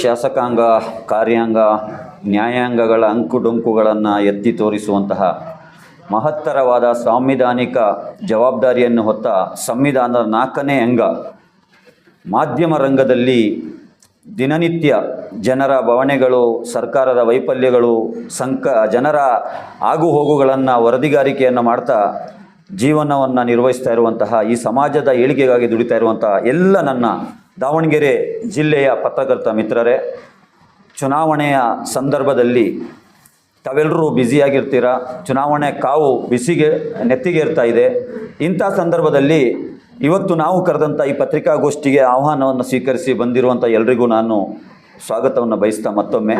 ಶಾಸಕಾಂಗ, ಕಾರ್ಯಾಂಗ, ನ್ಯಾಯಾಂಗಗಳ ಅಂಕುಡೊಂಕುಗಳನ್ನು ಎತ್ತಿ ತೋರಿಸುವಂತಹ ಮಹತ್ತರವಾದ ಸಾಂವಿಧಾನಿಕ ಜವಾಬ್ದಾರಿಯನ್ನು ಹೊತ್ತ ಸಂವಿಧಾನದ 4ನೇ ಅಂಗ ಮಾಧ್ಯಮ ರಂಗದಲ್ಲಿ ದಿನನಿತ್ಯ ಜನರ ಬವಣೆಗಳು, ಸರ್ಕಾರದ ವೈಫಲ್ಯಗಳು, ಜನರ ಆಗುಹೋಗುಗಳನ್ನು ವರದಿಗಾರಿಕೆಯನ್ನು ಮಾಡ್ತಾ ಜೀವನವನ್ನು ನಿರ್ವಹಿಸ್ತಾ ಇರುವಂತಹ ಈ ಸಮಾಜದ ಏಳಿಗೆಗಾಗಿ ದುಡಿತಾ ಇರುವಂತಹ ಎಲ್ಲ ನನ್ನ ದಾವಣಗೆರೆ ಜಿಲ್ಲೆಯ ಪತ್ರಕರ್ತ ಮಿತ್ರರೇ, ಚುನಾವಣೆಯ ಸಂದರ್ಭದಲ್ಲಿ ತಾವೆಲ್ಲರೂ ಬ್ಯುಸಿಯಾಗಿರ್ತೀರ. ಚುನಾವಣೆ ಕಾವು ನೆತ್ತಿಗೇರ್ತಾ ಇದೆ. ಇಂಥ ಸಂದರ್ಭದಲ್ಲಿ ಇವತ್ತು ನಾವು ಕರೆದಂಥ ಈ ಪತ್ರಿಕಾಗೋಷ್ಠಿಗೆ ಆಹ್ವಾನವನ್ನು ಸ್ವೀಕರಿಸಿ ಬಂದಿರುವಂಥ ಎಲ್ರಿಗೂ ನಾನು ಸ್ವಾಗತವನ್ನು ಬಯಸ್ತಾ ಮತ್ತೊಮ್ಮೆ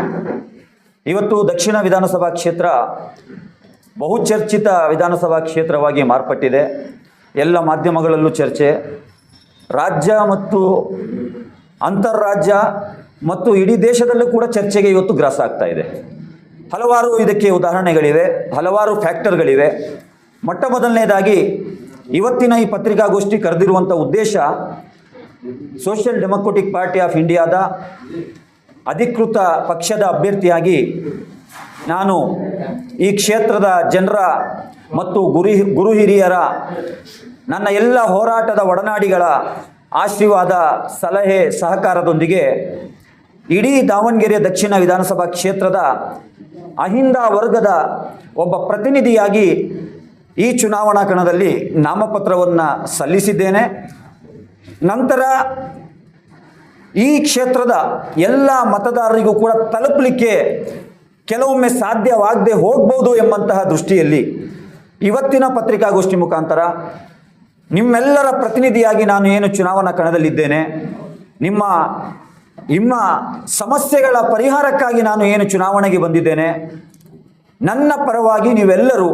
ಇವತ್ತು ದಕ್ಷಿಣ ವಿಧಾನಸಭಾ ಕ್ಷೇತ್ರ ಬಹುಚರ್ಚಿತ ವಿಧಾನಸಭಾ ಕ್ಷೇತ್ರವಾಗಿ ಮಾರ್ಪಟ್ಟಿದೆ. ಎಲ್ಲ ಮಾಧ್ಯಮಗಳಲ್ಲೂ ಚರ್ಚೆ, ರಾಜ್ಯ ಮತ್ತು ಅಂತಾರಾಜ್ಯ ಮತ್ತು ಇಡೀ ದೇಶದಲ್ಲೂ ಕೂಡ ಚರ್ಚೆಗೆ ಇವತ್ತು ಗ್ರಾಸ ಆಗ್ತಾ ಇದೆ. ಹಲವಾರು ಇದಕ್ಕೆ ಉದಾಹರಣೆಗಳಿವೆ, ಹಲವಾರು ಫ್ಯಾಕ್ಟರ್ಗಳಿವೆ. ಮೊಟ್ಟ ಮೊದಲನೇದಾಗಿ ಇವತ್ತಿನ ಈ ಪತ್ರಿಕಾಗೋಷ್ಠಿ ಕರೆದಿರುವಂಥ ಉದ್ದೇಶ ಸೋಷಿಯಲ್ ಡೆಮೊಕ್ರೆಟಿಕ್ ಪಾರ್ಟಿ ಆಫ್ ಇಂಡಿಯಾದ ಅಧಿಕೃತ ಪಕ್ಷದ ಅಭ್ಯರ್ಥಿಯಾಗಿ ನಾನು ಈ ಕ್ಷೇತ್ರದ ಜನರ ಮತ್ತು ಗುರು ಹಿರಿಯರ ನನ್ನ ಎಲ್ಲ ಹೋರಾಟದ ಒಡನಾಡಿಗಳ ಆಶೀರ್ವಾದ, ಸಲಹೆ, ಸಹಕಾರದೊಂದಿಗೆ ಇಡೀ ದಾವಣಗೆರೆ ದಕ್ಷಿಣ ವಿಧಾನಸಭಾ ಕ್ಷೇತ್ರದ ಅಹಿಂದ ವರ್ಗದ ಒಬ್ಬ ಪ್ರತಿನಿಧಿಯಾಗಿ ಈ ಚುನಾವಣಾ ಕಣದಲ್ಲಿ ನಾಮಪತ್ರವನ್ನು ಸಲ್ಲಿಸಿದ್ದೇನೆ. ನಂತರ ಈ ಕ್ಷೇತ್ರದ ಎಲ್ಲ ಮತದಾರರಿಗೂ ಕೂಡ ತಲುಪಲಿಕ್ಕೆ ಕೆಲವೊಮ್ಮೆ ಸಾಧ್ಯವಾಗದೆ ಹೋಗ್ಬೋದು ಎಂಬಂತಹ ದೃಷ್ಟಿಯಲ್ಲಿ ಇವತ್ತಿನ ಪತ್ರಿಕಾಗೋಷ್ಠಿ ಮುಖಾಂತರ ನಿಮ್ಮೆಲ್ಲರ ಪ್ರತಿನಿಧಿಯಾಗಿ ನಾನು ಏನು ಚುನಾವಣಾ ಕಣದಲ್ಲಿದ್ದೇನೆ, ನಿಮ್ಮ ಸಮಸ್ಯೆಗಳ ಪರಿಹಾರಕ್ಕಾಗಿ ನಾನು ಏನು ಚುನಾವಣೆಗೆ ಬಂದಿದ್ದೇನೆ, ನನ್ನ ಪರವಾಗಿ ನೀವೆಲ್ಲರೂ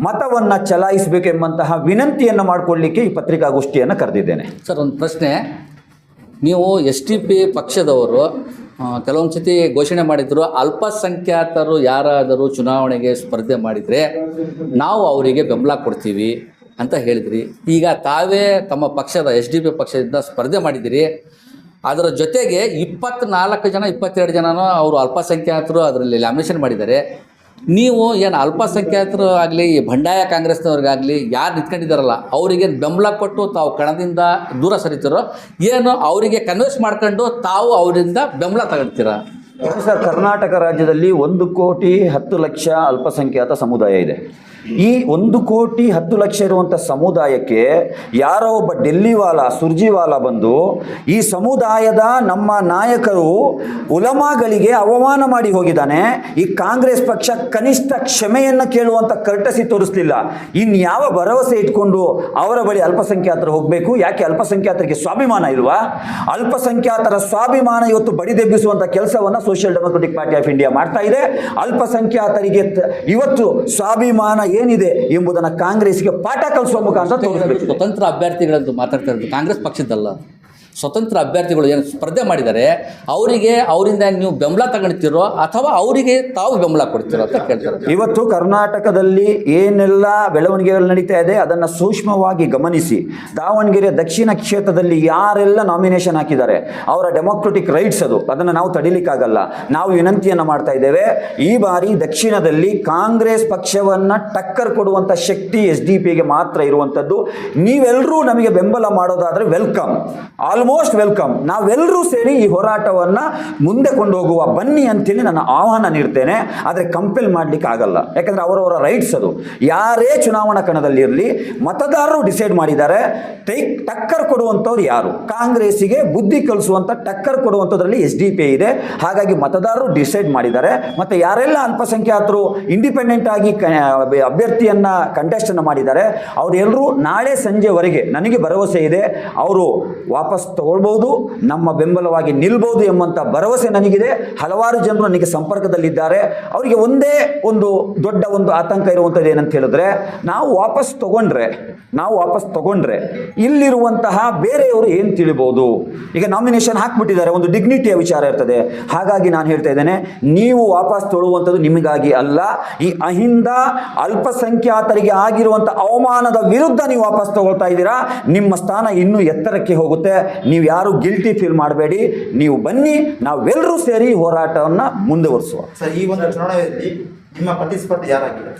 ಮತವನ್ನು ಚಲಾಯಿಸಬೇಕೆಂಬಂತಹ ವಿನಂತಿಯನ್ನು ಮಾಡಿಕೊಳ್ಳಲಿಕ್ಕೆ ಈ ಪತ್ರಿಕಾಗೋಷ್ಠಿಯನ್ನು ಕರೆದಿದ್ದೇನೆ. ಸರ್, ಒಂದು ಪ್ರಶ್ನೆ. ನೀವು SDP ಪಕ್ಷದವರು ಕೆಲವೊಂದು ಸತಿ ಘೋಷಣೆ ಮಾಡಿದ್ರು, ಅಲ್ಪಸಂಖ್ಯಾತರು ಯಾರಾದರೂ ಚುನಾವಣೆಗೆ ಸ್ಪರ್ಧೆ ಮಾಡಿದರೆ ನಾವು ಅವರಿಗೆ ಬೆಂಬಲ ಕೊಡ್ತೀವಿ ಅಂತ ಹೇಳಿದ್ರಿ. ಈಗ ತಾವೇ ತಮ್ಮ ಪಕ್ಷದ SDP ಪಕ್ಷದಿಂದ ಸ್ಪರ್ಧೆ ಮಾಡಿದ್ದೀರಿ. ಅದರ ಜೊತೆಗೆ 24 ಜನ 22 ಜನನೂ ಅವರು ಅಲ್ಪಸಂಖ್ಯಾತರು ಅದರಲ್ಲಿ ಲ್ಯಾಮಿನೇಷನ್ ಮಾಡಿದ್ದಾರೆ. ನೀವು ಏನು ಅಲ್ಪಸಂಖ್ಯಾತರು ಆಗಲಿ, ಬಂಡಾಯ ಕಾಂಗ್ರೆಸ್ನವ್ರಿಗಾಗಲಿ ಯಾರು ನಿಂತ್ಕೊಂಡಿದ್ದಾರಲ್ಲ ಅವರಿಗೆ ಬೆಂಬಲ ಕೊಟ್ಟು ತಾವು ಕಣದಿಂದ ದೂರ ಸರಿತೀರೋ, ಏನು ಅವರಿಗೆ ಕನ್ವಿನ್ಸ್ ಮಾಡ್ಕೊಂಡು ತಾವು ಅವರಿಂದ ಬೆಂಬಲ ತಗೊಳ್ತೀರಾ? ಸರ್, ಕರ್ನಾಟಕ ರಾಜ್ಯದಲ್ಲಿ 1,10,00,000 ಅಲ್ಪಸಂಖ್ಯಾತ ಸಮುದಾಯ ಇದೆ. ಈ 1,10,00,000 ಇರುವಂಥ ಸಮುದಾಯಕ್ಕೆ ಯಾರೋ ಒಬ್ಬ ಡೆಲ್ಲಿವಾಲ, ಸುರ್ಜಿವಾಲ ಬಂದು ಈ ಸಮುದಾಯದ ನಮ್ಮ ನಾಯಕರು ಉಲಮಾಗಳಿಗೆ ಅವಮಾನ ಮಾಡಿ ಹೋಗಿದ್ದಾನೆ, ಈ ಕಾಂಗ್ರೆಸ್ ಪಕ್ಷ ಕನಿಷ್ಠ ಕ್ಷಮೆಯನ್ನು ಕೇಳುವಂಥ ಕರ್ಟಸಿ ತೋರಿಸಲಿಲ್ಲ, ಇನ್ಯಾವ ಭರವಸೆ ಇಟ್ಕೊಂಡು ಅವರ ಬಳಿ ಅಲ್ಪಸಂಖ್ಯಾತರು ಹೋಗಬೇಕು? ಯಾಕೆ ಅಲ್ಪಸಂಖ್ಯಾತರಿಗೆ ಸ್ವಾಭಿಮಾನ ಇಲ್ವಾ? ಅಲ್ಪಸಂಖ್ಯಾತರ ಸ್ವಾಭಿಮಾನ ಇವತ್ತು ಬಡಿದೆಬ್ಬಿಸುವಂಥ ಕೆಲಸವನ್ನು social democratic party of India ಮಾಡ್ತಾ ಇದೆ. ಅಲ್ಪಸಂಖ್ಯಾತರಿಗೆ ಇವತ್ತು ಸ್ವಾಭಿಮಾನ ಏನಿದೆ ಎಂಬುದನ್ನು ಕಾಂಗ್ರೆಸ್ಗೆ ಪಾಠ ಕಲಿಸುವ ಮುಖಾಂತರ ತೋರಿಸಬೇಕು. ಸ್ವತಂತ್ರ ಅಭ್ಯರ್ಥಿಗಳಂತೂ ಮಾತಾಡ್ತಾ ಇರೋದು ಕಾಂಗ್ರೆಸ್ ಪಕ್ಷದಲ್ಲ, ಸ್ವತಂತ್ರ ಅಭ್ಯರ್ಥಿಗಳು ಏನು ಸ್ಪರ್ಧೆ ಮಾಡಿದ್ದಾರೆ ಅವರಿಂದ ನೀವು ಬೆಂಬಲ ತಗೊಳ್ತೀರೋ ಅಥವಾ ಅವರಿಗೆ ತಾವು ಬೆಂಬಲ ಕೊಡ್ತೀರೋ ಅಂತ ಕೇಳ್ತಾರೆ. ಇವತ್ತು ಕರ್ನಾಟಕದಲ್ಲಿ ಏನೆಲ್ಲ ಬೆಳವಣಿಗೆಗಳು ನಡೀತಾ ಇದೆ ಅದನ್ನು ಸೂಕ್ಷ್ಮವಾಗಿ ಗಮನಿಸಿ, ದಾವಣಗೆರೆ ದಕ್ಷಿಣ ಕ್ಷೇತ್ರದಲ್ಲಿ ಯಾರೆಲ್ಲ ನಾಮಿನೇಷನ್ ಹಾಕಿದ್ದಾರೆ ಅವರ ಡೆಮೊಕ್ರೆಟಿಕ್ ರೈಟ್ಸ್ ಅದನ್ನು ನಾವು ತಡಿಲಿಕ್ಕಾಗಲ್ಲ. ನಾವು ವಿನಂತಿಯನ್ನು ಮಾಡ್ತಾ ಇದ್ದೇವೆ, ಈ ಬಾರಿ ದಕ್ಷಿಣದಲ್ಲಿ ಕಾಂಗ್ರೆಸ್ ಪಕ್ಷವನ್ನು ಟಕ್ಕರ್ ಕೊಡುವಂಥ ಶಕ್ತಿ SDP ಮಾತ್ರ ಇರುವಂಥದ್ದು. ನೀವೆಲ್ಲರೂ ನಮಗೆ ಬೆಂಬಲ ಮಾಡೋದಾದರೆ ವೆಲ್ಕಮ್, ಆಲ್ಮೋಸ್ಟ್ ವೆಲ್ಕಮ್. ನಾವೆಲ್ಲರೂ ಸೇರಿ ಈ ಹೋರಾಟವನ್ನು ಮುಂದೆ ಕೊಂಡು ಹೋಗುವ ಬನ್ನಿ ಅಂತೇಳಿ ನಾನು ಆಹ್ವಾನ ನೀಡ್ತೇನೆ. ಆದರೆ ಕಂಪೆಲ್ ಮಾಡಲಿಕ್ಕೆ ಆಗಲ್ಲ, ಯಾಕಂದರೆ ಅವರವರ ರೈಟ್ಸ್ ಅದು. ಯಾರೇ ಚುನಾವಣಾ ಕಣದಲ್ಲಿ ಇರಲಿ, ಮತದಾರರು ಡಿಸೈಡ್ ಮಾಡಿದ್ದಾರೆ. ಟಕ್ಕರ್ ಕೊಡುವಂಥವ್ರು ಯಾರು? ಕಾಂಗ್ರೆಸ್ಸಿಗೆ ಬುದ್ಧಿ ಕಲಿಸುವಂಥ ಟಕ್ಕರ್ ಕೊಡುವಂಥದ್ರಲ್ಲಿ SDP ಇದೆ. ಹಾಗಾಗಿ ಮತದಾರರು ಡಿಸೈಡ್ ಮಾಡಿದ್ದಾರೆ. ಮತ್ತು ಯಾರೆಲ್ಲ ಅಲ್ಪಸಂಖ್ಯಾತರು ಇಂಡಿಪೆಂಡೆಂಟ್ ಆಗಿ ಅಭ್ಯರ್ಥಿಯನ್ನು ಕಂಟೆಸ್ಟನ್ನು ಮಾಡಿದ್ದಾರೆ ಅವರೆಲ್ಲರೂ ನಾಳೆ ಸಂಜೆವರೆಗೆ ನನಗೆ ಭರವಸೆ ಇದೆ ಅವರು ವಾಪಸ್ ತಗೊಳ್ಬೋದು, ನಮ್ಮ ಬೆಂಬಲವಾಗಿ ನಿಲ್ಬೋದು ಎಂಬಂಥ ಭರವಸೆ ನನಗಿದೆ. ಹಲವಾರು ಜನರು ನನಗೆ ಸಂಪರ್ಕದಲ್ಲಿದ್ದಾರೆ. ಅವರಿಗೆ ಒಂದೇ ಒಂದು ದೊಡ್ಡ ಆತಂಕ ಇರುವಂಥದ್ದು ಏನಂತ ಹೇಳಿದ್ರೆ, ನಾವು ವಾಪಸ್ ತಗೊಂಡ್ರೆ ಇಲ್ಲಿರುವಂತಹ ಬೇರೆಯವರು ಏನು ತಿಳಿಬೋದು? ಈಗ ನಾಮಿನೇಷನ್ ಹಾಕ್ಬಿಟ್ಟಿದ್ದಾರೆ, ಒಂದು ಡಿಗ್ನಿಟಿಯ ವಿಚಾರ ಇರ್ತದೆ. ಹಾಗಾಗಿ ನಾನು ಹೇಳ್ತಾ ಇದ್ದೇನೆ, ನೀವು ವಾಪಸ್ ತೊಗೊಳ್ಳುವಂಥದ್ದು ನಿಮಗಾಗಿ ಅಲ್ಲ, ಈ ಅಹಿಂದ ಅಲ್ಪಸಂಖ್ಯಾತರಿಗೆ ಆಗಿರುವಂಥ ಅವಮಾನದ ವಿರುದ್ಧ ನೀವು ವಾಪಸ್ ತಗೊಳ್ತಾ ಇದ್ದೀರಾ. ನಿಮ್ಮ ಸ್ಥಾನ ಇನ್ನೂ ಎತ್ತರಕ್ಕೆ ಹೋಗುತ್ತೆ. ನೀವು ಯಾರು ಗಿಲ್ಟಿ ಫೀಲ್ ಮಾಡಬೇಡಿ, ನೀವು ಬನ್ನಿ, ನಾವೆಲ್ಲರೂ ಸೇರಿ ಹೋರಾಟವನ್ನು ಮುಂದುವರಿಸುವ. ಸರ್, ಈ ಒಂದು ಚುನಾವಣೆಯಲ್ಲಿ ನಿಮ್ಮ ಪ್ರತಿಸ್ಪರ್ಧಿ ಯಾರಾಗಿದೆ?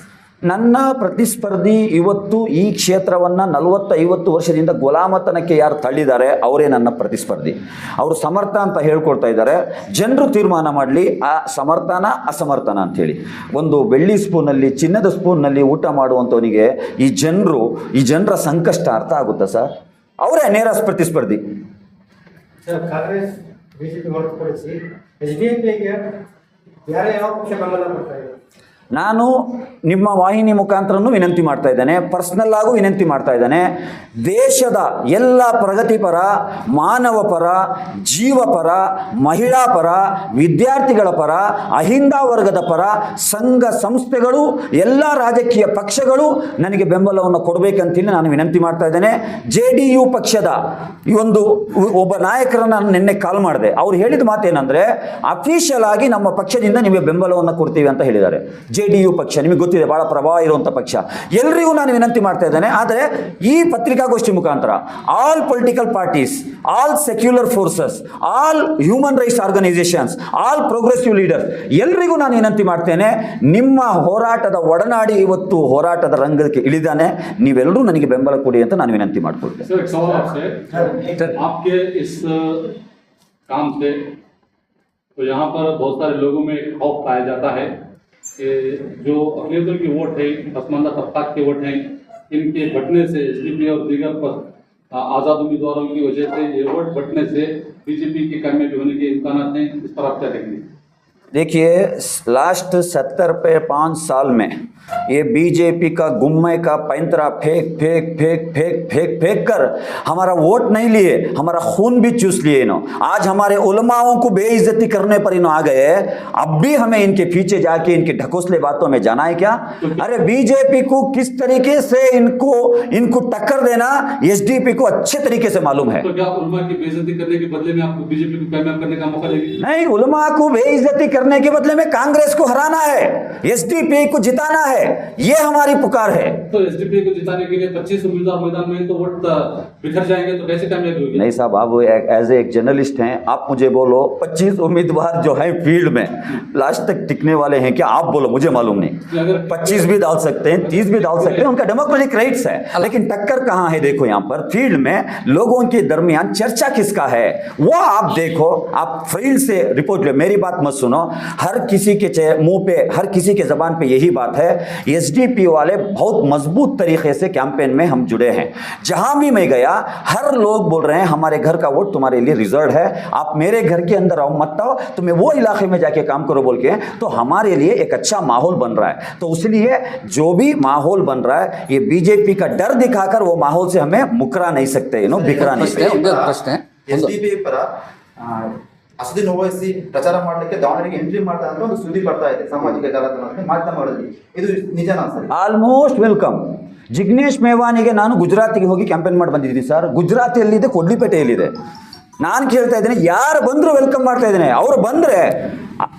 ನನ್ನ ಪ್ರತಿಸ್ಪರ್ಧಿ ಇವತ್ತು ಈ ಕ್ಷೇತ್ರವನ್ನು 40-50 ವರ್ಷದಿಂದ ಗುಲಾಮತನಕ್ಕೆ ಯಾರು ತಳ್ಳಿದ್ದಾರೆ ಅವರೇ ನನ್ನ ಪ್ರತಿಸ್ಪರ್ಧಿ. ಅವರು ಸಮರ್ಥ ಅಂತ ಹೇಳ್ಕೊಳ್ತಾ ಇದ್ದಾರೆ. ಜನರು ತೀರ್ಮಾನ ಮಾಡಲಿ ಆ ಸಮರ್ಥನ ಅಸಮರ್ಥನ ಅಂಥೇಳಿ. ಒಂದು ಬೆಳ್ಳಿ ಸ್ಪೂನಲ್ಲಿ, ಚಿನ್ನದ ಸ್ಪೂನ್ನಲ್ಲಿ ಊಟ ಮಾಡುವಂಥವನಿಗೆ ಈ ಜನರ ಸಂಕಷ್ಟ ಅರ್ಥ ಆಗುತ್ತಾ ಸರ್? ಅವರೇ ನೇರ ಪ್ರತಿಸ್ಪರ್ಧಿ. ಸರ್, ಕಾಂಗ್ರೆಸ್ ಬಿಜೆಪಿ ಹೊರತುಪಡಿಸಿ ಎಸ್ಡಿಪಿಗೆ ಯಾರೇ ಯಾವ ಪಕ್ಷ ಬೆಂಬಲ ಕೊಡ್ತಾ ಇದೆ? ನಾನು ನಿಮ್ಮ ವಾಹಿನಿ ಮುಖಾಂತರನೂ ವಿನಂತಿ ಮಾಡ್ತಾ ಇದ್ದೇನೆ, ಪರ್ಸ್ನಲ್ ಆಗೂ ವಿನಂತಿ ಮಾಡ್ತಾ ಇದ್ದೇನೆ. ದೇಶದ ಎಲ್ಲ ಪ್ರಗತಿಪರ, ಮಾನವ ಪರ, ಜೀವ ಪರ, ಮಹಿಳಾ ಪರ, ವಿದ್ಯಾರ್ಥಿಗಳ ಪರ, ಅಹಿಂದ ವರ್ಗದ ಪರ ಸಂಘ ಸಂಸ್ಥೆಗಳು, ಎಲ್ಲ ರಾಜಕೀಯ ಪಕ್ಷಗಳು ನನಗೆ ಬೆಂಬಲವನ್ನು ಕೊಡಬೇಕಂತೇಳಿ ನಾನು ವಿನಂತಿ ಮಾಡ್ತಾ ಇದ್ದೇನೆ. JDU ಪಕ್ಷದ ಈ ಒಬ್ಬ ನಾಯಕರನ್ನು ನಾನು ನಿನ್ನೆ ಕಾಲ್ ಮಾಡಿದೆ. ಅವ್ರು ಹೇಳಿದ ಮಾತೇನೆಂದರೆ, ಅಫಿಷಿಯಲ್ ಆಗಿ ನಮ್ಮ ಪಕ್ಷದಿಂದ ನಿಮಗೆ ಬೆಂಬಲವನ್ನು ಕೊಡ್ತೀವಿ ಅಂತ ಹೇಳಿದ್ದಾರೆ. JDU ಪಕ್ಷ ನಿಮಗೆ ಗೊತ್ತಿದೆ, ಬಹಳ ಪ್ರಭಾವ ಇರುವಂಥ ಪಕ್ಷ. ಎಲ್ಲರಿಗೂ ನಾನು ವಿನಂತಿ ಮಾಡ್ತಾ ಇದ್ದೇನೆ. ಆದರೆ ಈ ಪತ್ರಿಕಾಗೋಷ್ಠಿ ಮುಖಾಂತರ all political parties, all secular forces, all human rights organisations, all progressive leaders ಎಲ್ಲರಿಗೂ ನಾನು ವಿನಂತಿ ಮಾಡ್ತೇನೆ, ನಿಮ್ಮ ಹೋರಾಟದ ಒಡನಾಡಿ ಇವತ್ತು ಹೋರಾಟದ ರಂಗಕ್ಕೆ ಇಳಿದಾನೆ, ನೀವೆಲ್ಲರೂ ನನಗೆ ಬೆಂಬಲ ಕೊಡಿ ಅಂತ ನಾನು ವಿನಂತಿ ಮಾಡ್ಕೊಳ್ತೇನೆ. सर, एक सवाल आपसे, आपके इस काम से तो यहाँ पर बहुत सारे लोगों में खौफ पाया जाता है कि जो अकलियतों की वोट है, पसमानदा तबकात के वोट हैं, इनके बंटने से एसडीपी और दीगर पर आज़ाद उम्मीदवारों की वजह से ये वोट बंटने से बीजेपी की कामयाबी होने के इम्कान हैं, इस पर आप क्या कहेंगे? देखिए, लास्ट 70-5 साल में ये बीजेपी का गुम्मे का पैंतरा फेंक कर हमारा वोट नहीं लिए, हमारा खून भी चूस लिए इन्हों. आज हमारे उलमाओं को बेइज्जती करने पर इन्हों आ गए. अब भी हमें इनके पीछे जाके इनके ढकोसले बातों में जाना है क्या? अरे बीजेपी को किस तरीके से इनको टक्कर देना एसडीपी को अच्छे तरीके से मालूम है. तो क्या उलमा की बेइज्जती करने के बदले में आपको बीजेपी को कामयाब करने का मौका देगी? नहीं, उलमा को बेइज्जती करने के बदले में कांग्रेस को हराना है, एसडीपी को जिताना है, ये हमारी पुकार है. तो एसडीपी को जिताने के लिए 25 उम्मीदवार मैदान में तो वोट बिखर जाएंगे, तो कैसे कामयाबी होगी? नहीं साहब, आप एज एक जर्नलिस्ट हैं, आप मुझे बोलो 25 उम्मीदवार जो हैं फील्ड में लास्ट तक टिकने वाले हैं क्या? आप बोलो, मुझे मालूम नहीं. 25 भी डाल सकते हैं, 30 भी डाल सकते हैं, उनका डेमोक्रेटिक राइट्स है. लेकिन टक्कर कहाँ है? देखो यहाँ पर फील्ड में लोगों के दरमियान चर्चा किसका है वो आप देखो. आप फील्ड से रिपोर्ट लो, मेरी बात मत सुनो. हर किसी के मुंह पे, हर किसी के जबान पे यही बात है. एसडीपी वाले बहुत मजबूत तरीके से कैंपेन में हम जुड़े हैं. जहां भी मैं गया हर लोग बोल रहे हैं हमारे घर का वोट तुम्हारे लिए रिजर्व है, आप मेरे घर के अंदर आओ, मत आओ, तुम्हें वो इलाके में जाके काम करो बोल के. तो हमारे लिए एक अच्छा माहौल बन रहा है. तो इसलिए जो भी माहौल बन रहा है ये बीजेपी का डर दिखाकर वो माहौल से हमें मुकरा नहीं सकते, बिखरा नहीं सकते. ಪ್ರಶ್ನೆ ಎಸ್ಡಿಪಿ ಪರ ಅಸದುದ್ದೀನ್ ಓವೈಸಿ ಪ್ರಚಾರ ಮಾಡಲಿಕ್ಕೆ ದಾವಣಗೆರೆಗೆ ಎಂಟ್ರಿ ಮಾಡ್ತಾ ಅಂತ ಒಂದು ಸುದ್ದಿ ಬರ್ತಾ ಇದೆ ಸಾಮಾಜಿಕ ಜಾಲತಾಣದಲ್ಲಿ, ಮಾಧ್ಯಮಗಳಲ್ಲಿ. ಇದು ನಿಜನಾ ಸರ್? Almost welcome. ಜಿಗ್ನೇಶ್ ಮೇವಾನಿಗೆ ನಾನು ಗುಜರಾತಿಗೆ ಹೋಗಿ ಕ್ಯಾಂಪೇನ್ ಮಾಡಿ ಬಂದಿದ್ದೀನಿ ಸರ್. ಗುಜರಾತಿಯಲ್ಲಿದೆ, ಕೊಡ್ಲಿಪೇಟೆಯಲ್ಲಿದೆ. ನಾನು ಕೇಳ್ತಾ ಇದ್ದೇನೆ, ಯಾರು ಬಂದರೂ ವೆಲ್ಕಮ್ ಮಾಡ್ತಾ ಇದ್ದೇನೆ. ಅವರು ಬಂದರೆ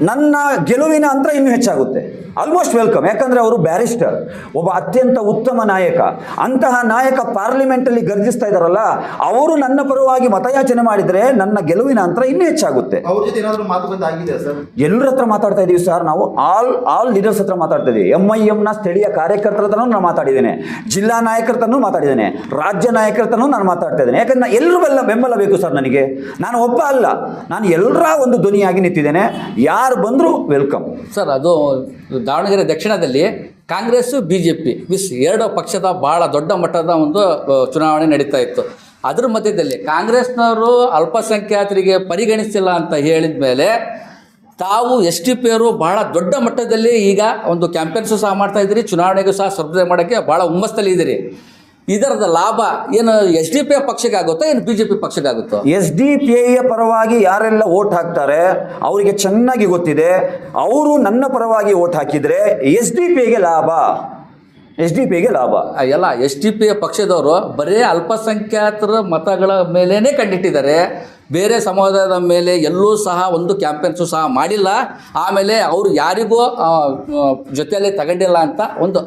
ನನ್ನ ಗೆಲುವಿನ ಅಂತರ ಇನ್ನೂ ಹೆಚ್ಚಾಗುತ್ತೆ. Almost welcome. ಯಾಕಂದರೆ ಅವರು ಬ್ಯಾರಿಸ್ಟರ್, ಒಬ್ಬ ಅತ್ಯಂತ ಉತ್ತಮ ನಾಯಕ. ಅಂತಹ ನಾಯಕ ಪಾರ್ಲಿಮೆಂಟಲ್ಲಿ ಗರ್ಜಿಸ್ತಾ ಇದ್ದಾರಲ್ಲ, ಅವರು ನನ್ನ ಪರವಾಗಿ ಮತಯಾಚನೆ ಮಾಡಿದರೆ ನನ್ನ ಗೆಲುವಿನ ಅಂತರ ಇನ್ನೂ ಹೆಚ್ಚಾಗುತ್ತೆ. ಅವ್ರ ಜೊತೆ ಏನಾದರೂ ಮಾತುಕತೆ ಆಗಿದೆ ಸರ್? ಎಲ್ಲರ ಹತ್ರ ಮಾತಾಡ್ತಾ ಇದ್ದೀವಿ ಸರ್. ನಾವು ಆಲ್ ಲೀಡರ್ಸ್ ಹತ್ರ ಮಾತಾಡ್ತಾ ಇದ್ದೀವಿ. MIMನ ಸ್ಥಳೀಯ ಕಾರ್ಯಕರ್ತರ ಹತ್ರನೂ ನಾನು ಮಾತಾಡಿದ್ದೇನೆ, ಜಿಲ್ಲಾ ನಾಯಕರ ಹತ್ರನೂ ಮಾತಾಡಿದ್ದೇನೆ, ರಾಜ್ಯ ನಾಯಕರ ಹತ್ರನೂ ನಾನು ಮಾತಾಡ್ತಾ ಇದ್ದೇನೆ. ಯಾಕಂದ್ರೆ ಎಲ್ಲರೂ ಬೆಂಬಲ ಬೇಕು ಸರ್ ನನಗೆ. ನಾನು ಒಬ್ಬ ಅಲ್ಲ, ನಾನು ಎಲ್ಲರ ಒಂದು ಧ್ವನಿಯಾಗಿ ನಿಂತಿದ್ದೇನೆ. ಯಾರು ಬಂದರೂ ವೆಲ್ಕಮ್ ಸರ್. ಅದು ದಾವಣಗೆರೆ ದಕ್ಷಿಣದಲ್ಲಿ ಕಾಂಗ್ರೆಸ್ಸು BJP ಎರಡು ಪಕ್ಷದ ಭಾಳ ದೊಡ್ಡ ಮಟ್ಟದ ಒಂದು ಚುನಾವಣೆ ನಡೀತಾ ಇತ್ತು. ಅದ್ರ ಮಧ್ಯದಲ್ಲಿ ಕಾಂಗ್ರೆಸ್ನವರು ಅಲ್ಪಸಂಖ್ಯಾತರಿಗೆ ಪರಿಗಣಿಸಿಲ್ಲ ಅಂತ ಹೇಳಿದ ಮೇಲೆ ತಾವು STPಯವರು ಬಹಳ ದೊಡ್ಡ ಮಟ್ಟದಲ್ಲಿ ಈಗ ಒಂದು ಕ್ಯಾಂಪೇನ್ಸು ಸಹ ಮಾಡ್ತಾ ಇದ್ದೀರಿ, ಚುನಾವಣೆಗೂ ಸಹ ಸ್ಪರ್ಧೆ ಮಾಡೋಕ್ಕೆ ಭಾಳ ಹುಮ್ಮಸ್ತಲ್ಲಿ ಇದ್ದೀರಿ. ಇದರದ ಲಾಭ ಏನು SDP ಪಕ್ಷಕ್ಕೆ ಆಗುತ್ತೋ ಏನು BJP ಪಕ್ಷಕ್ಕೆ ಆಗುತ್ತೋ? SDPಯ ಪರವಾಗಿ ಯಾರೆಲ್ಲ ವೋಟ್ ಹಾಕ್ತಾರೆ ಅವರಿಗೆ ಚೆನ್ನಾಗಿ ಗೊತ್ತಿದೆ. ಅವರು ನನ್ನ ಪರವಾಗಿ ವೋಟ್ ಹಾಕಿದರೆ SDPಗೆ ಲಾಭ, SDPಗೆ ಲಾಭ. ಎಲ್ಲ SDP ಪಕ್ಷದವರು ಬರೀ ಅಲ್ಪಸಂಖ್ಯಾತರ ಮತಗಳ ಮೇಲೇ ಕಂಡಿಟ್ಟಿದ್ದಾರೆ, ಬೇರೆ ಸಮುದಾಯದ ಮೇಲೆ ಎಲ್ಲೂ ಸಹ ಒಂದು ಕ್ಯಾಂಪೇನ್ಸು ಸಹ ಮಾಡಿಲ್ಲ. ಆಮೇಲೆ ಅವರು ಯಾರಿಗೂ ಜೊತೆಯಲ್ಲಿ ತಗೊಂಡಿಲ್ಲ ಅಂತ ಒಂದು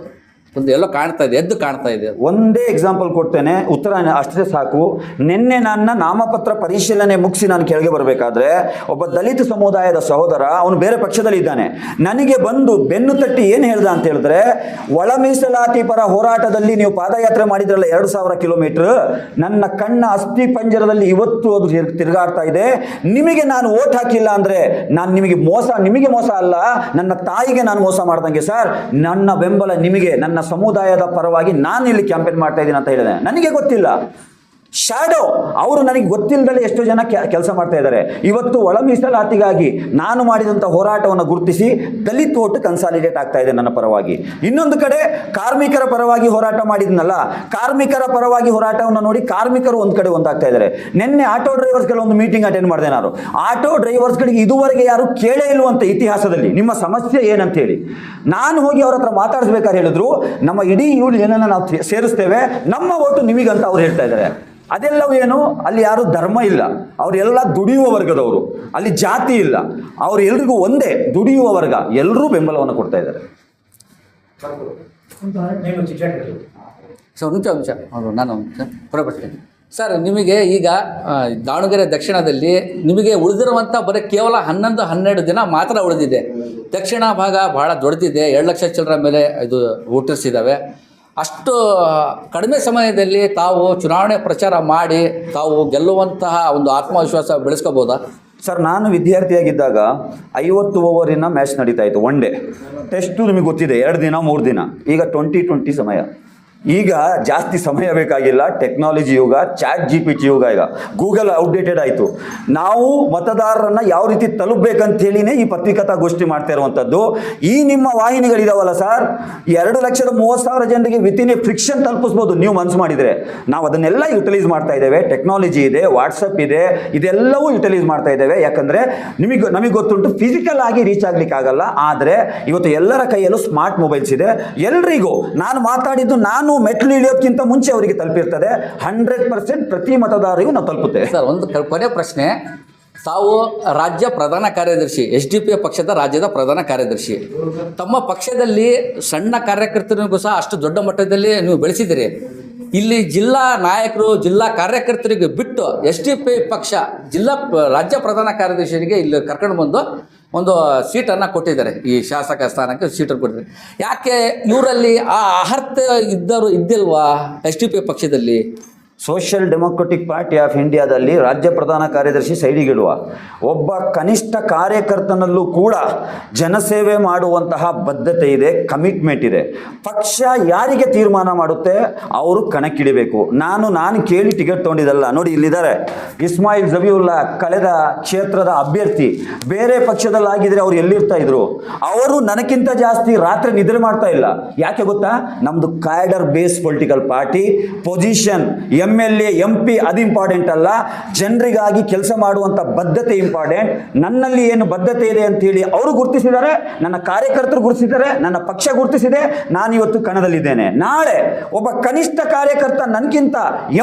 ಒಂದು ಎಲ್ಲೋ ಕಾಣ್ತಾ ಇದೆ, ಎದ್ದು ಕಾಣ್ತಾ ಇದೆ. ಒಂದೇ ಎಕ್ಸಾಂಪಲ್ ಕೊಡ್ತೇನೆ, ಉತ್ತರ ಅಷ್ಟೇ ಸಾಕು. ನಿನ್ನೆ ನನ್ನ ನಾಮಪತ್ರ ಪರಿಶೀಲನೆ ಮುಗಿಸಿ ನಾನು ಕೆಳಗೆ ಬರಬೇಕಾದ್ರೆ ಒಬ್ಬ ದಲಿತ ಸಮುದಾಯದ ಸಹೋದರ, ಅವನು ಬೇರೆ ಪಕ್ಷದಲ್ಲಿ ಇದ್ದಾನೆ, ನನಗೆ ಬಂದು ಬೆನ್ನು ತಟ್ಟಿ ಏನು ಹೇಳ್ದ ಅಂತ ಹೇಳಿದ್ರೆ, ಒಳ ಮೀಸಲಾತಿ ಪರ ಹೋರಾಟದಲ್ಲಿ ನೀವು ಪಾದಯಾತ್ರೆ ಮಾಡಿದ್ರಲ್ಲ 2000 ಕಿಲೋಮೀಟರ್, ನನ್ನ ಕಣ್ಣ ಅಸ್ಥಿ ಪಂಜರದಲ್ಲಿ ಇವತ್ತು ಅದು ತಿರುಗಾಡ್ತಾ ಇದೆ. ನಿಮಗೆ ನಾನು ಓಟ್ ಹಾಕಿಲ್ಲ ಅಂದ್ರೆ ನಾನು ನಿಮಗೆ ಮೋಸ ಅಲ್ಲ, ನನ್ನ ತಾಯಿಗೆ ನಾನು ಮೋಸ ಮಾಡ್ದಂಗೆ ಸರ್. ನನ್ನ ಬೆಂಬಲ ನಿಮಗೆ, ನನ್ನ ಸಮುದಾಯದ ಪರವಾಗಿ ನಾನು ಇಲ್ಲಿ ಕ್ಯಾಂಪೇನ್ ಮಾಡ್ತಾ ಇದ್ದೀನಿ ಅಂತ ಹೇಳಿದೆ. ನನಗೆ ಗೊತ್ತಿಲ್ಲ, ಶಾಡೋ ಅವರು ನನಗೆ ಗೊತ್ತಿಲ್ಲದಲ್ಲೇ ಎಷ್ಟೋ ಜನ ಕೆಲಸ ಮಾಡ್ತಾ ಇದ್ದಾರೆ. ಇವತ್ತು ಒಳ ಮೀಸಲಾತಿಗಾಗಿ ನಾನು ಮಾಡಿದಂಥ ಹೋರಾಟವನ್ನು ಗುರುತಿಸಿ ದಲಿತ ಓಟ್ ಕನ್ಸಾಲಿಡೇಟ್ ಆಗ್ತಾ ಇದೆ ನನ್ನ ಪರವಾಗಿ. ಇನ್ನೊಂದು ಕಡೆ ಕಾರ್ಮಿಕರ ಪರವಾಗಿ ಹೋರಾಟ ಮಾಡಿದ್ನಲ್ಲ, ಕಾರ್ಮಿಕರ ಪರವಾಗಿ ಹೋರಾಟವನ್ನು ನೋಡಿ ಕಾರ್ಮಿಕರು ಒಂದು ಕಡೆ ಒಂದಾಗ್ತಾ ಇದ್ದಾರೆ. ನಿನ್ನೆ ಆಟೋ ಡ್ರೈವರ್ಸ್ಗಳ ಒಂದು ಮೀಟಿಂಗ್ ಅಟೆಂಡ್ ಮಾಡಿದೆ ನಾನು. ಆಟೋ ಡ್ರೈವರ್ಸ್ಗಳಿಗೆ ಇದುವರೆಗೆ ಯಾರು ಕೇಳೇ ಇಲ್ಲವಂತ ಇತಿಹಾಸದಲ್ಲಿ ನಿಮ್ಮ ಸಮಸ್ಯೆ ಏನಂತ ಹೇಳಿ. ನಾನು ಹೋಗಿ ಅವ್ರ ಹತ್ರ ಮಾತಾಡಿಸ್ಬೇಕಾದ್ರೆ ಹೇಳಿದ್ರು, ನಮ್ಮ ಇಡೀ ಯೂನಿಯನನ್ನು ನಾವು ಸೇರಿಸ್ತೇವೆ, ನಮ್ಮ ಓಟು ನಿಮಗಂತ ಅವ್ರು ಹೇಳ್ತಾ ಇದ್ದಾರೆ. ಅದೆಲ್ಲವೂ ಏನು, ಅಲ್ಲಿ ಯಾರು ಧರ್ಮ ಇಲ್ಲ, ಅವರೆಲ್ಲ ದುಡಿಯುವ ವರ್ಗದವರು, ಅಲ್ಲಿ ಜಾತಿ ಇಲ್ಲ, ಅವರು ಎಲ್ರಿಗೂ ಒಂದೇ ದುಡಿಯುವ ವರ್ಗ, ಎಲ್ಲರೂ ಬೆಂಬಲವನ್ನು ಕೊಡ್ತಾ ಇದ್ದಾರೆ. ಸರ್ ನಿಮಿಷ ನಾನು ಪ್ರಪಡ್ತೀನಿ ಸರ್. ನಿಮಗೆ ಈಗ ದಾವಣಗೆರೆ ದಕ್ಷಿಣದಲ್ಲಿ ನಿಮಗೆ ಉಳಿದಿರುವಂಥ ಬರೀ ಕೇವಲ 11-12 ದಿನ ಮಾತ್ರ ಉಳಿದಿದೆ. ದಕ್ಷಿಣ ಭಾಗ ಬಹಳ ದೊಡ್ಡದಿದೆ, 2 ಲಕ್ಷ ಚಿಲ್ಲರ ಮೇಲೆ ಇದು ವೋಟರ್ಸ್ ಇದ್ದಾವೆ. ಅಷ್ಟು ಕಡಿಮೆ ಸಮಯದಲ್ಲಿ ತಾವು ಚುನಾವಣೆ ಪ್ರಚಾರ ಮಾಡಿ ತಾವು ಗೆಲ್ಲುವಂತಹ ಒಂದು ಆತ್ಮವಿಶ್ವಾಸ ಬೆಳೆಸ್ಕೋಬೋದಾ? ಸರ್, ನಾನು ವಿದ್ಯಾರ್ಥಿಯಾಗಿದ್ದಾಗ 50 ಓವರಿನ ಮ್ಯಾಚ್ ನಡೀತಾ ಇತ್ತು, ಒನ್ ಡೇ ಟೆಸ್ಟು ನಿಮಗೆ ಗೊತ್ತಿದೆ, 2 ದಿನ 3 ದಿನ. ಈಗ 20-20 ಸಮಯ. ಈಗ ಜಾಸ್ತಿ ಸಮಯ ಬೇಕಾಗಿಲ್ಲ, ಟೆಕ್ನಾಲಜಿ ಯುಗ, ಚಾಟ್ GPT ಯುಗ. ಈಗ ಗೂಗಲ್ ಔಟ್ಡೇಟೆಡ್ ಆಯಿತು. ನಾವು ಮತದಾರರನ್ನು ಯಾವ ರೀತಿ ತಲುಪಬೇಕಂತೇಳಿನೇ ಈ ಪತ್ರಿಕಾಗೋಷ್ಠಿ ಮಾಡ್ತಾ ಇರುವಂಥದ್ದು. ಈ ನಿಮ್ಮ ವಾಹಿನಿಗಳಿದಾವಲ್ಲ ಸರ್, 2,30,000 ಜನರಿಗೆ ವಿತಿನ್ ಎ ಫ್ರಿಕ್ಷನ್ ತಲುಪಿಸ್ಬೋದು ನೀವು ಮನಸ್ಸು ಮಾಡಿದರೆ. ನಾವು ಅದನ್ನೆಲ್ಲ ಯುಟಿಲೈಸ್ ಮಾಡ್ತಾ ಇದ್ದೇವೆ. ಟೆಕ್ನಾಲಜಿ ಇದೆ, ವಾಟ್ಸಪ್ ಇದೆ, ಇದೆಲ್ಲವೂ ಯುಟಿಲೈಸ್ ಮಾಡ್ತಾ ಇದ್ದೇವೆ. ಯಾಕಂದರೆ ನಮಗೆ ಗೊತ್ತುಂಟು ಫಿಸಿಕಲ್ ಆಗಿ ರೀಚ್ ಆಗ್ಲಿಕ್ಕೆ ಆಗಲ್ಲ. ಆದರೆ ಇವತ್ತು ಎಲ್ಲರ ಕೈಯಲ್ಲೂ ಸ್ಮಾರ್ಟ್ ಮೊಬೈಲ್ಸ್ ಇದೆ. ಎಲ್ರಿಗೂ ನಾನು ಮಾತಾಡಿದ್ದು ನಾನು ಮೆಟ್ಲು ಇಳಿಯೋದಕ್ಕಿಂತ ಮುಂಚೆ ಅವರಿಗೆ ತಲುಪಿರ್ತದೆ. 100% ಪ್ರತಿ ಮತದಾರರಿಗೂ ನಾವು ತಲುಪುತ್ತೇವೆ. ಸರ್, ಒಂದು ಕೊನೆ ಪ್ರಶ್ನೆ. ತಾವು ರಾಜ್ಯ ಪ್ರಧಾನ ಕಾರ್ಯದರ್ಶಿ, SDP ಪಕ್ಷದ ರಾಜ್ಯದ ಪ್ರಧಾನ ಕಾರ್ಯದರ್ಶಿ. ತಮ್ಮ ಪಕ್ಷದಲ್ಲಿ ಸಣ್ಣ ಕಾರ್ಯಕರ್ತರಿಗೂ ಸಹ ಅಷ್ಟು ದೊಡ್ಡ ಮಟ್ಟದಲ್ಲಿ ನೀವು ಬೆಳೆಸಿದ್ದೀರಿ. ಇಲ್ಲಿ ಜಿಲ್ಲಾ ನಾಯಕರು, ಜಿಲ್ಲಾ ಕಾರ್ಯಕರ್ತರಿಗೆ ಬಿಟ್ಟು SDP ಪಕ್ಷ ರಾಜ್ಯ ಪ್ರಧಾನ ಕಾರ್ಯದರ್ಶಿಗೆ ಇಲ್ಲಿ ಕರ್ಕೊಂಡು ಬಂದು ಒಂದು ಸೀಟನ್ನು ಕೊಟ್ಟಿದ್ದಾರೆ. ಈ ಶಾಸಕ ಸ್ಥಾನಕ್ಕೆ ಸೀಟನ್ನು ಕೊಟ್ಟಿದ್ದಾರೆ. ಯಾಕೆ ಇವರಲ್ಲಿ ಆ ಅರ್ಹತೆ ಇದ್ದಿಲ್ವಾ SDP ಪಕ್ಷದಲ್ಲಿ? ಸೋಷಿಯಲ್ ಡೆಮೊಕ್ರೆಟಿಕ್ ಪಾರ್ಟಿ ಆಫ್ ಇಂಡಿಯಾದಲ್ಲಿ ರಾಜ್ಯ ಪ್ರಧಾನ ಕಾರ್ಯದರ್ಶಿ ಸೈಡಿಗಿಡುವ ಒಬ್ಬ ಕನಿಷ್ಠ ಕಾರ್ಯಕರ್ತನಲ್ಲೂ ಕೂಡ ಜನಸೇವೆ ಮಾಡುವಂತಹ ಬದ್ಧತೆ ಇದೆ, ಕಮಿಟ್ಮೆಂಟ್ ಇದೆ. ಪಕ್ಷ ಯಾರಿಗೆ ತೀರ್ಮಾನ ಮಾಡುತ್ತೆ ಅವರು ಕಣಕ್ಕಿಡಬೇಕು. ನಾನು ಕೇಳಿ ಟಿಕೆಟ್ ತೊಗೊಂಡಿದ್ದಲ್ಲ. ನೋಡಿ, ಇಲ್ಲಿದ್ದಾರೆ ಇಸ್ಮಾಯಿಲ್ ಜಬೀವುಲ್ಲಾ, ಕಳೆದ ಕ್ಷೇತ್ರದ ಅಭ್ಯರ್ಥಿ. ಬೇರೆ ಪಕ್ಷದಲ್ಲಾಗಿದ್ರೆ ಅವ್ರು ಎಲ್ಲಿರ್ತಾ ಇದ್ರು? ಅವರು ನನಗಿಂತ ಜಾಸ್ತಿ ರಾತ್ರಿ ನಿದ್ರೆ ಮಾಡ್ತಾ ಇಲ್ಲ. ಯಾಕೆ ಗೊತ್ತಾ? ನಮ್ಮದು cadre base political party. Position MLA MP ಅದು ಇಂಪಾರ್ಟೆಂಟ್ ಅಲ್ಲ, ಜನರಿಗಾಗಿ ಕೆಲಸ ಮಾಡುವಂಥ ಬದ್ಧತೆ ಇಂಪಾರ್ಟೆಂಟ್. ನನ್ನಲ್ಲಿ ಏನು ಬದ್ಧತೆ ಇದೆ ಅಂತೇಳಿ ಅವರು ಗುರುತಿಸಿದ್ದಾರೆ, ನನ್ನ ಕಾರ್ಯಕರ್ತರು ಗುರುತಿಸಿದ್ದಾರೆ, ನನ್ನ ಪಕ್ಷ ಗುರುತಿಸಿದೆ. ನಾನಿವತ್ತು ಕಣದಲ್ಲಿದ್ದೇನೆ. ನಾಳೆ ಒಬ್ಬ ಕನಿಷ್ಠ ಕಾರ್ಯಕರ್ತ ನನಗಿಂತ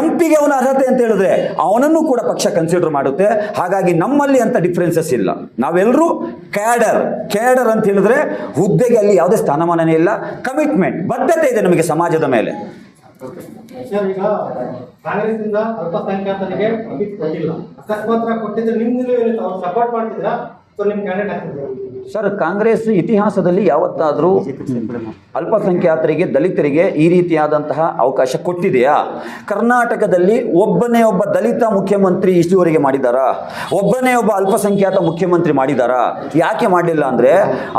MP ಗೆ ಅವನ ಅರ್ಹತೆ ಅಂತ ಹೇಳಿದ್ರೆ ಅವನನ್ನು ಕೂಡ ಪಕ್ಷ ಕನ್ಸಿಡರ್ ಮಾಡುತ್ತೆ. ಹಾಗಾಗಿ ನಮ್ಮಲ್ಲಿ ಅಂತ ಡಿಫ್ರೆನ್ಸಸ್ ಇಲ್ಲ. ನಾವೆಲ್ಲರೂ ಕ್ಯಾಡರ್ ಅಂತ ಹೇಳಿದ್ರೆ ಹುದ್ದೆಗೆ ಅಲ್ಲಿ ಯಾವುದೇ ಸ್ಥಾನಮಾನನೇ ಇಲ್ಲ. ಕಮಿಟ್ಮೆಂಟ್, ಬದ್ಧತೆ ಇದೆ ನಮಗೆ ಸಮಾಜದ ಮೇಲೆ. ಸರ್, ಈಗ ಕಾಂಗ್ರೆಸ್ನಿಂದ ಅಲ್ಪಸಂಖ್ಯಾತರಿಗೆ ಟಿಕೆಟ್ ಕೊಟ್ಟಿಲ್ಲ. ಅಕಸ್ಮಾತ್ ಕೊಟ್ಟಿದ್ರೆ ನಿಮ್ದು ಸಪೋರ್ಟ್ ಮಾಡ್ತಿದ್ರಾ ಅಥವಾ ನಿಮ್ ಕ್ಯಾಂಡಿಡೇಟ್ ಆಗ್ತಿದ್ರು? ಸರ್, ಕಾಂಗ್ರೆಸ್ ಇತಿಹಾಸದಲ್ಲಿ ಯಾವತ್ತಾದರೂ ಅಲ್ಪಸಂಖ್ಯಾತರಿಗೆ, ದಲಿತರಿಗೆ ಈ ರೀತಿಯಾದಂತಹ ಅವಕಾಶ ಕೊಟ್ಟಿದೆಯಾ? ಕರ್ನಾಟಕದಲ್ಲಿ ಒಬ್ಬನೇ ಒಬ್ಬ ದಲಿತ ಮುಖ್ಯಮಂತ್ರಿ ಇಷ್ಟುವರೆಗೆ ಮಾಡಿದಾರಾ? ಒಬ್ಬನೇ ಒಬ್ಬ ಅಲ್ಪಸಂಖ್ಯಾತ ಮುಖ್ಯಮಂತ್ರಿ ಮಾಡಿದಾರಾ? ಯಾಕೆ ಮಾಡಲಿಲ್ಲ ಅಂದರೆ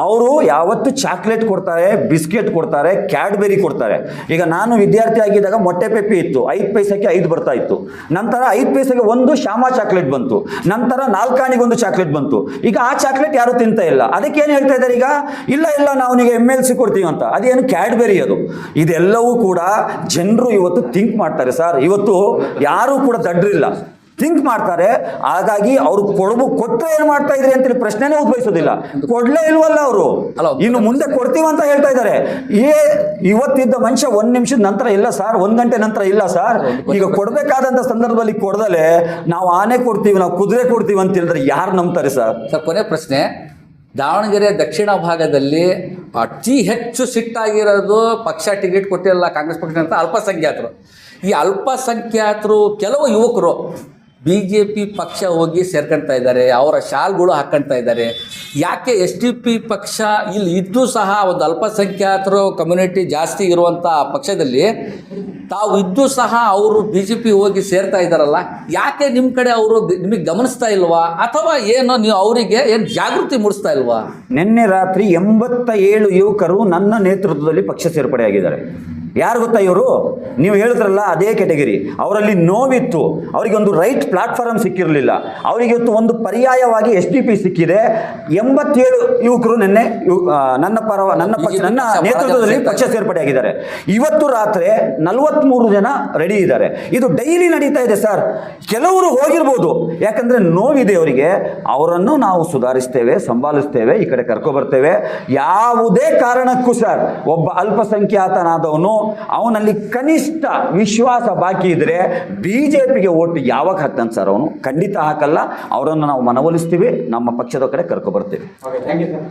ಅವರು ಯಾವತ್ತು ಚಾಕ್ಲೇಟ್ ಕೊಡ್ತಾರೆ, ಬಿಸ್ಕೆಟ್ ಕೊಡ್ತಾರೆ, ಕ್ಯಾಡ್ಬೆರಿ ಕೊಡ್ತಾರೆ. ಈಗ ನಾನು ವಿದ್ಯಾರ್ಥಿ ಆಗಿದ್ದಾಗ ಮೊಟ್ಟೆ ಪೆಪ್ಪಿ ಇತ್ತು, 5 ಪೈಸೆಗೆ 5 ಬರ್ತಾ ಇತ್ತು. ನಂತರ 5 ಪೈಸೆಗೆ 1 ಶ್ಯಾಮ ಚಾಕ್ಲೇಟ್ ಬಂತು. ನಂತರ 4 ಆಣಿಗೆ 1 ಚಾಕ್ಲೇಟ್ ಬಂತು. ಈಗ ಆ ಚಾಕ್ಲೇಟ್ ಯಾರು ತಿಂತಾ ಇಲ್ಲ. ಅದಕ್ಕೇನು ಹೇಳ್ತಾ ಇದ್ದಾರೆ ಈಗ? ಇಲ್ಲ ನಾವು ನಿಮಗೆ MLC ಕೊಡ್ತೀವಿ ಅಂತ. ಅದೇನು ಕ್ಯಾಡ್ಬೆರಿ ಅದು. ಇದೆಲ್ಲವೂ ಕೂಡ ಜನರು ಇವತ್ತು ಥಿಂಕ್ ಮಾಡ್ತಾರೆ ಸರ್. ಇವತ್ತು ಯಾರೂ ಕೂಡ ದಡ್ರಿಲ್ಲ, ಥಿಂಕ್ ಮಾಡ್ತಾರೆ. ಹಾಗಾಗಿ ಅವರು ಕೊಟ್ಟರೆ ಏನು ಮಾಡ್ತಾ ಇದ್ರಿ ಅಂತೇಳಿ ಪ್ರಶ್ನೆನೇ ಉದ್ಭವಿಸೋದಿಲ್ಲ. ಕೊಡ್ಲೇ ಇಲ್ವಲ್ಲ ಅವರು, ಇನ್ನು ಮುಂದೆ ಕೊಡ್ತೀವಂತ ಹೇಳ್ತಾ ಇದ್ದಾರೆ. ಇವತ್ತಿದ್ದ ಮನುಷ್ಯ 1 ನಿಮಿಷದ ನಂತರ ಇಲ್ಲ ಸರ್, 1 ಗಂಟೆ ನಂತರ ಇಲ್ಲ ಸರ್. ಈಗ ಕೊಡಬೇಕಾದಂಥ ಸಂದರ್ಭದಲ್ಲಿ ಕೊಡ್ದಲೆ ನಾವು ಆನೆ ಕೊಡ್ತೀವಿ, ನಾವು ಕುದುರೆ ಕೊಡ್ತೀವಿ ಅಂತ ಹೇಳಿದ್ರೆ ಯಾರು ನಂಬ್ತಾರೆ ಸರ್? ಕೊನೆ ಪ್ರಶ್ನೆ. ದಾವಣಗೆರೆ ದಕ್ಷಿಣ ಭಾಗದಲ್ಲಿ ಅತಿ ಹೆಚ್ಚು ಸಿಟ್ಟಾಗಿರೋದು ಪಕ್ಷ ಟಿಕೆಟ್ ಕೊಟ್ಟಿಲ್ಲ ಕಾಂಗ್ರೆಸ್ ಪಕ್ಷ ಅಂತ ಅಲ್ಪಸಂಖ್ಯಾತರು. ಈ ಅಲ್ಪಸಂಖ್ಯಾತರು ಕೆಲವು ಯುವಕರು BJP ಪಕ್ಷ ಹೋಗಿ ಸೇರ್ಕೊಳ್ತಾ ಇದ್ದಾರೆ, ಅವರ ಶಾಲ್ಗಳು ಹಾಕ್ಕೊಳ್ತಾ ಇದ್ದಾರೆ. ಯಾಕೆ SDP ಪಕ್ಷ ಇಲ್ಲಿ ಇದ್ದು ಸಹ ಒಂದು ಅಲ್ಪಸಂಖ್ಯಾತರು ಕಮ್ಯುನಿಟಿ ಜಾಸ್ತಿ ಇರುವಂಥ ಪಕ್ಷದಲ್ಲಿ ತಾವು ಇದ್ದು ಸಹ ಅವರು BJP ಹೋಗಿ ಸೇರ್ತಾ ಇದ್ದಾರಲ್ಲ, ಯಾಕೆ ನಿಮ್ಮ ಕಡೆ ಅವರು ನಿಮಗೆ ಗಮನಿಸ್ತಾ ಇಲ್ವಾ, ಅಥವಾ ಏನು ನೀವು ಅವರಿಗೆ ಏನು ಜಾಗೃತಿ ಮೂಡಿಸ್ತಾ ಇಲ್ವಾ? ನಿನ್ನೆ ರಾತ್ರಿ 87 ಯುವಕರು ನನ್ನ ನೇತೃತ್ವದಲ್ಲಿ ಪಕ್ಷ ಸೇರ್ಪಡೆಯಾಗಿದ್ದಾರೆ. ಯಾರು ಗೊತ್ತಾ ಇವರು? ನೀವು ಹೇಳಿದ್ರಲ್ಲ ಅದೇ ಕ್ಯಾಟಗರಿ. ಅವರಲ್ಲಿ ನೋವಿತ್ತು, ಅವರಿಗೆ ಒಂದು ರೈಟ್ ಪ್ಲಾಟ್ಫಾರ್ಮ್ ಸಿಕ್ಕಿರಲಿಲ್ಲ. ಅವರಿಗೆ ಇವತ್ತು ಒಂದು ಪರ್ಯಾಯವಾಗಿ SDP ಸಿಕ್ಕಿದೆ. 87 ಯುವಕರು ನಿನ್ನೆ ನನ್ನ ನೇತೃತ್ವದಲ್ಲಿ ಪಕ್ಷ ಸೇರ್ಪಡೆಯಾಗಿದ್ದಾರೆ. ಇವತ್ತು ರಾತ್ರಿ 43 ಜನ ರೆಡಿ ಇದ್ದಾರೆ. ಇದು ಡೈಲಿ ನಡೀತಾ ಇದೆ ಸರ್. ಕೆಲವರು ಹೋಗಿರ್ಬೋದು, ಯಾಕಂದ್ರೆ ನೋವಿದೆ ಅವರಿಗೆ. ಅವರನ್ನು ನಾವು ಸುಧಾರಿಸ್ತೇವೆ, ಸಂಭಾಲಿಸ್ತೇವೆ, ಈ ಕಡೆ ಕರ್ಕೊಬರ್ತೇವೆ. ಯಾವುದೇ ಕಾರಣಕ್ಕೂ ಸರ್ ಒಬ್ಬ ಅಲ್ಪಸಂಖ್ಯಾತನಾದವನು ಅವನಲ್ಲಿ ಕನಿಷ್ಠ ವಿಶ್ವಾಸ ಬಾಕಿ ಇದ್ರೆ BJPಗೆ ಓಟ್ ಯಾವಾಗ ಹಾಕ್ತಾನೆ ಸರ್? ಅವನು ಖಂಡಿತ ಹಾಕಲ್ಲ. ಅವರನ್ನು ನಾವು ಮನವೊಲಿಸ್ತೀವಿ, ನಮ್ಮ ಪಕ್ಷದ ಕಡೆ ಕರ್ಕೊಬರ್ತೀವಿ. Okay, thank you sir.